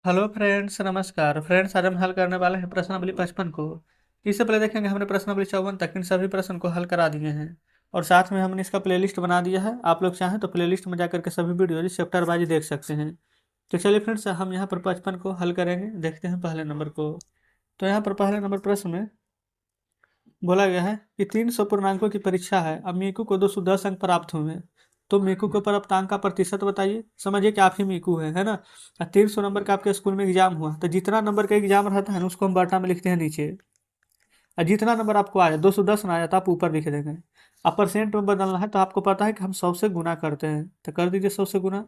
Hello friends, नमस्कार friends. आज हम हल करने वाले हैं प्रश्नावली 55 को। इससे पहले देखेंगे हमने प्रश्नावली 54 तक इन सभी प्रश्न को हल करा दिए हैं और साथ में हमने इसका प्लेलिस्ट बना दिया है। आप लोग चाहें तो प्लेलिस्ट में जाकर के सभी वीडियो चैप्टर वाइज देख सकते हैं। तो चलिए फ्रेंड्स, हम यहाँ पर 55 को हल करेंगे। देखते हैं पहले नंबर को। तो यहाँ पर पहले नंबर प्रश्न में बोला गया है कि 300 पूर्णांकों की परीक्षा है। अब मीकू को 210 अंक प्राप्त हुए हैं। तो मीकू के प्राप्त अंक का प्रतिशत बताइए। समझिए कि आप ही मीकू है ना। 300 नंबर का आपके स्कूल में एग्जाम हुआ तो जितना नंबर का एग्जाम रहता है ना उसको हम बटा में लिखते हैं नीचे। और जितना नंबर आपको आया 210 ना आया तो आप ऊपर लिख देंगे। अब परसेंट में बदलना है तो आपको पता है कि हम 100 से गुना करते हैं, तो कर दीजिए 100 से गुना।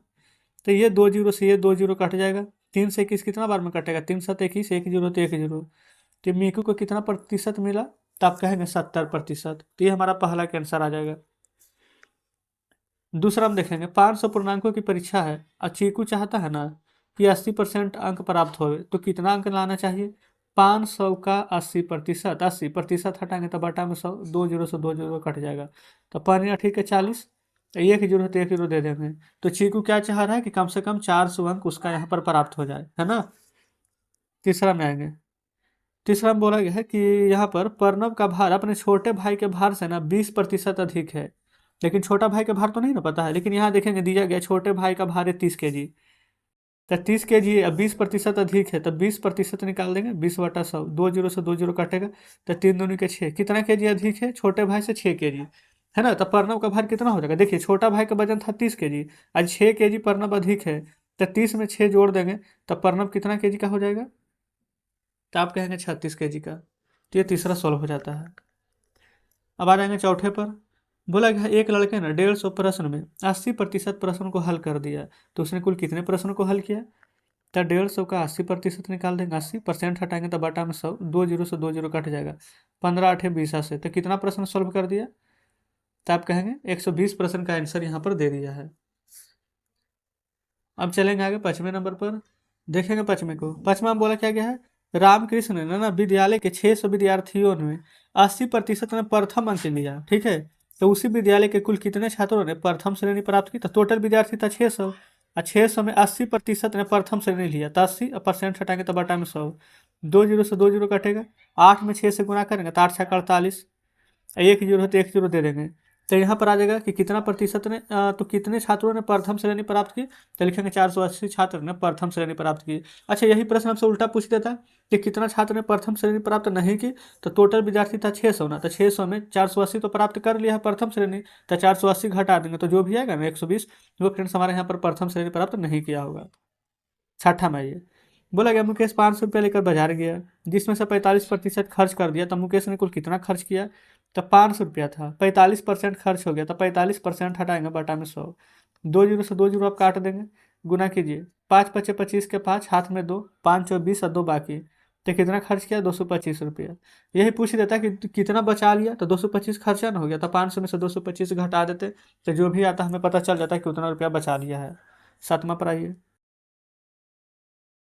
तो ये 2 जीरो से ये 2 जीरो कट जाएगा। 3 से 21 कितना बार में कटेगा? 3 7 21, 1 जीरो तो 1 जीरो। तो मीकू को कितना प्रतिशत मिला? तो आप कहेंगे 70%। तो ये हमारा पहला के आंसर आ जाएगा। दूसरा हम देखेंगे 500 पूर्णांकों की परीक्षा है और चीकू चाहता है ना कि 80% अंक प्राप्त हो, तो कितना अंक लाना चाहिए? 500 का 80%, 80% हटाएंगे तो बटा में 100, 2 जीरो से 2 जीरो कट जाएगा। तो 5 ठीक है 40, 1 जीरो तो 1 जीरो दे देंगे। तो चीकू क्या चाह रहा है कि कम से कम 400 अंक उसका यहाँ पर प्राप्त हो जाए, है ना। तीसरा में आएंगे। तीसरा में बोला गया है कि यहाँ पर प्रणव का भार अपने छोटे भाई के भार से ना 20% अधिक है। लेकिन छोटा भाई का भार तो नहीं ना पता है, लेकिन यहाँ देखेंगे दिया गया छोटे भाई का भार है 30 kg। तो 30 kg अब 20% अधिक है तो 20% निकाल देंगे। 20/100, 2 जीरो से 2 जीरो कटेगा। तो 3 दूनी के 6, कितना केजी अधिक है? छोटे भाई से 6 kg, है ना। तो प्रणव का भार कितना हो जाएगा? देखिए छोटा भाई का वजन था 30 kg, आज 6 kg प्रणव अधिक है। तो 30 में 6 जोड़ देंगे तो प्रणव कितना केजी का हो जाएगा? तो आप कहेंगे 36 kg का। तो ये तीसरा सॉल्व हो जाता है। अब आ जाएंगे चौथे पर। बोला गया एक लड़के ने 150 प्रश्न में 80% प्रश्न को हल कर दिया। तो उसने कुल कितने प्रश्नों को हल किया? तो 150 का 80% निकाल देंगे। 80% हटाएंगे तो बटा में 100, 2 जीरो से 2 जीरो कट जाएगा। 15 8 20 से तो कितना प्रश्न सॉल्व कर दिया? तो आप कहेंगे 120 प्रश्न का आंसर यहाँ पर दे दिया है। अब चलेंगे आगे 5वें नंबर पर। देखेंगे 5वें को। 5वां में बोला क्या गया है? रामकृष्ण ने ना विद्यालय के 600 विद्यार्थियों में 80% ने प्रथम अंक लिया, ठीक है। तो उसी विद्यालय के कुल कितने छात्रों ने प्रथम श्रेणी प्राप्त की? तो टोटल विद्यार्थी था 600 और 600 में 80% ने प्रथम श्रेणी लिया। तो 80% हटाएंगे तो बटा में 100, 2 जीरो से 2 जीरो कटेगा। 8 में 6 से गुना करेंगे तो 8 6 48, 1 जीरो तो 1 जीरो दे देंगे। तो यहाँ पर आ जाएगा कि कितना प्रतिशत ने तो कितने छात्रों ने प्रथम श्रेणी प्राप्त की? तो लिखेंगे 480 छात्र ने प्रथम श्रेणी प्राप्त की। अच्छा, यही प्रश्न हमसे उल्टा पूछ देता कि कितना छात्र ने प्रथम श्रेणी प्राप्त नहीं की? तो टोटल विद्यार्थी था 600 ना, तो 600 में 480 तो प्राप्त कर लिया है प्रथम श्रेणी। तो 480 घटा देंगे तो जो भी आएगा ना 120, वो फ्रेंड्स हमारे यहाँ पर प्रथम श्रेणी प्राप्त नहीं किया होगा। छठा में ये बोला गया मुकेश 500 रुपया लेकर बाजार गया, जिसमें से 45% खर्च कर दिया। तो मुकेश ने कुल कितना खर्च किया? तो 500 रुपया था, 45% खर्च हो गया। तो 45% हटाएंगे बटा में 100, 2 जीरो से 2 जीरो आप काट देंगे। गुना कीजिए, 5 5 25 के 5 हाथ में 2, 5 20 और 2 बाकी। तो कितना खर्च किया? 225 रुपया। यही पूछ देता कि कितना बचा लिया, तो 225 खर्चा ना हो गया। तो 500 में से 225 घटा देते तो जो भी आता हमें पता चल जाता है कि उतना रुपया बचा लिया है। 7वां पर आइए।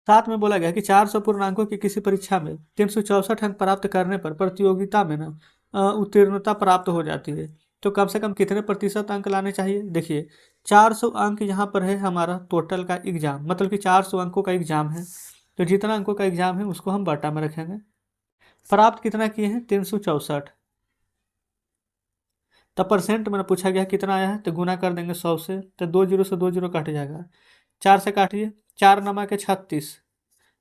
साथ में बोला गया कि 400 पूर्णांकों की किसी परीक्षा में 364 अंक प्राप्त करने पर प्रतियोगिता में ना उत्तीर्णता प्राप्त हो जाती है। तो कम से कम कितने प्रतिशत अंक लाने चाहिए? देखिए 400 अंक यहाँ पर है हमारा टोटल का एग्जाम, मतलब कि 400 अंकों का एग्जाम है। तो जितना अंकों का एग्जाम है उसको हम बटा में रखेंगे। प्राप्त कितना किए हैं? 364। तो परसेंट में पूछा गया कितना आया है, तो गुना कर देंगे 100 से। तो 2 जीरो से 2 जीरो कट जाएगा। 4 से काटिए, 4 9 के 36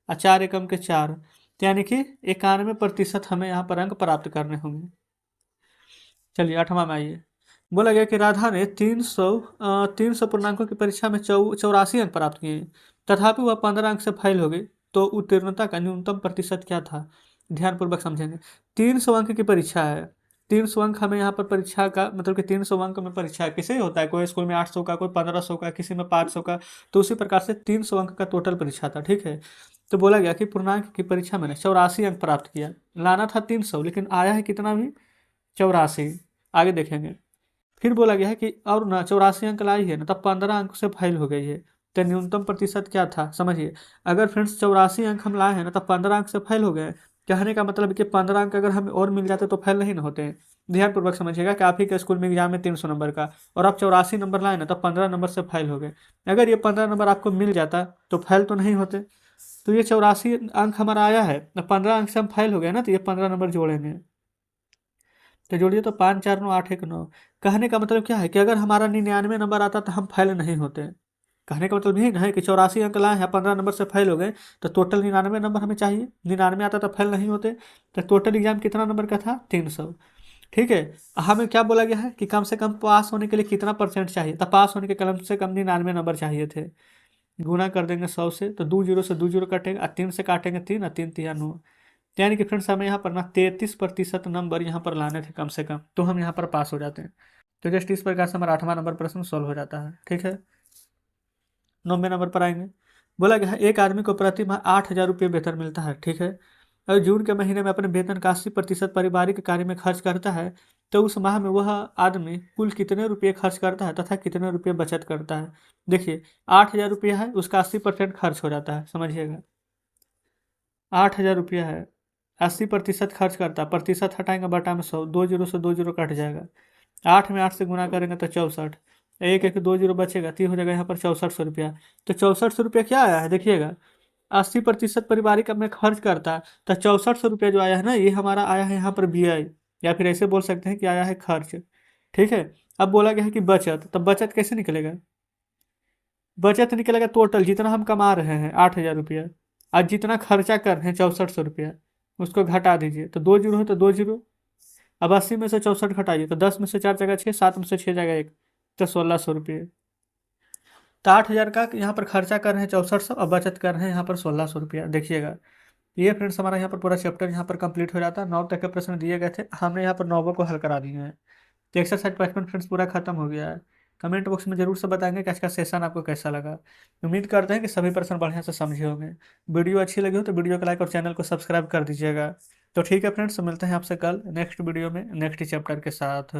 और 4 एकम के 4, यानी कि 91% हमें यहाँ पर अंक प्राप्त करने होंगे। चलिए 8वां में आइए। बोला गया कि राधा ने 300 पूर्णांकों की परीक्षा में 84 अंक प्राप्त किए, तथापि वह 15 अंक से फेल हो गई। तो उत्तीर्णता का न्यूनतम प्रतिशत क्या था? ध्यानपूर्वक समझेंगे। 300 अंक की परीक्षा है। 300 अंक हमें यहाँ पर परीक्षा का मतलब कि 300 अंक में परीक्षा किसे होता है? कोई स्कूल में 800 का, कोई 1500 का, किसी में 500 का। तो उसी प्रकार से 300 अंक का टोटल परीक्षा था, ठीक है। तो बोला गया कि पूर्णांक की परीक्षा में 84 अंक प्राप्त किया। लाना था 300, लेकिन आया है कितना भी? 84। आगे देखेंगे। फिर बोला गया है कि और ना 84 अंक लाई है ना, तब 15 अंक से फेल हो गई है। तो न्यूनतम प्रतिशत क्या था? समझिए, अगर फ्रेंड्स 84 अंक हम लाए हैं ना, तब 15 अंक से फेल हो गए। कहने का मतलब है कि 15 अंक अगर हमें और मिल जाते तो फेल नहीं ना होते हैं। ध्यानपूर्वक समझिएगा कि आप ही के स्कूल में एग्जाम में 300 नंबर का और आप 84 नंबर लाए ना, तब 15 नंबर से फेल हो गए। अगर ये 15 नंबर आपको मिल जाता तो फेल तो नहीं होते। तो ये 84 अंक हमारा आया है, 15 अंक से हम फेल हो गए ना, तो ये 15 नंबर जोड़ेंगे। तो जोड़िए, तो 5 4 9 8 1 9। कहने का मतलब क्या है कि अगर हमारा 99 नंबर आता तो हम फेल नहीं होते। कहने का मतलब यही ना है कि 84 अंक लाए हैं, 15 नंबर से फेल हो गए, तो टोटल 99 नंबर हमें चाहिए। 99 आता तो फेल नहीं होते। तो टोटल एग्जाम कितना नंबर का था? 300। ठीक है। हमें क्या बोला गया है कि कम से कम पास होने के लिए कितना परसेंट चाहिए? तो पास होने के कम से कम 99 नंबर चाहिए थे। गुना कर देंगे 100 से, तो 2 जीरो से 2 जीरो कटेंगे, और 3 से काटेंगे 3, और 3 3 9। यानी कि फ्रेंड्स हमें यहाँ पर ना 33% नंबर यहाँ पर लाने थे कम से कम, तो हम यहाँ पर पास हो जाते हैं। तो जस्ट इस प्रकार से हमारा 8वां नंबर प्रश्न सॉल्व हो जाता है। ठीक है। 90 नंबर पर आएंगे। बोला गया है एक आदमी को प्रति माह 8,000 रुपये वेतन मिलता है। ठीक है। और जून के महीने में अपने वेतन का 80% पारिवारिक कार्य में खर्च करता है, तो उस माह में वह आदमी कुल कितने रुपये खर्च करता है तथा कितने रुपये बचत करता है? देखिए, 8,000 रुपया है, उसका 80% खर्च हो जाता है, समझिएगा। 8,000 रुपया है, 80% खर्च करता है, प्रतिशत हटाएंगे बटा में 100, 2 जीरो से 2 जीरो कट जाएगा। 8 में 8 से गुना करेंगे तो 64, एक एक 2 जीरो बचेगा, 3 हो जाएगा यहाँ पर 6400 रुपया। तो 6400 रुपया क्या आया है देखिएगा, 80% पारिवारिक में खर्च करता है, तो 6400 रुपया जो आया है ना, ये हमारा आया है यहाँ पर BI, या फिर ऐसे बोल सकते हैं कि आया है खर्च। ठीक है। अब बोला गया है कि बचत, तो बचत कैसे निकलेगा? बचत निकलेगा टोटल जितना हम कमा रहे हैं 8,000 रुपया, आज जितना खर्चा कर रहे हैं 6400 रुपया, उसको घटा दीजिए, तो 2 जीरो है तो 2 जीरो। अब 80 में से 64 घटाइए, तो 10 में से 4 जगह 6, 7 में से 6 जगह 1, तो 1600 रुपये। तो 8,000 का यहाँ पर खर्चा कर रहे हैं 6400, और बचत कर रहे हैं यहाँ पर 1600 रुपया। देखिएगा, ये फ्रेंड्स हमारा यहाँ पर पूरा चैप्टर यहाँ पर कंप्लीट हो जाता है। 9 तक के प्रश्न दिए गए थे, हमने यहाँ पर 9 को हल करा दिए हैं। तो एक्सरसाइज 55 फ्रेंड्स पूरा खत्म हो गया है। कमेंट बॉक्स में जरूर से बताएंगे कि आज का सेशन आपको कैसा लगा। उम्मीद करते हैं कि सभी प्रश्न बढ़िया से समझे होंगे। वीडियो अच्छी लगी हो तो वीडियो को लाइक और चैनल को सब्सक्राइब कर दीजिएगा। तो ठीक है फ्रेंड्स, मिलते हैं आपसे कल नेक्स्ट वीडियो में नेक्स्ट चैप्टर के साथ।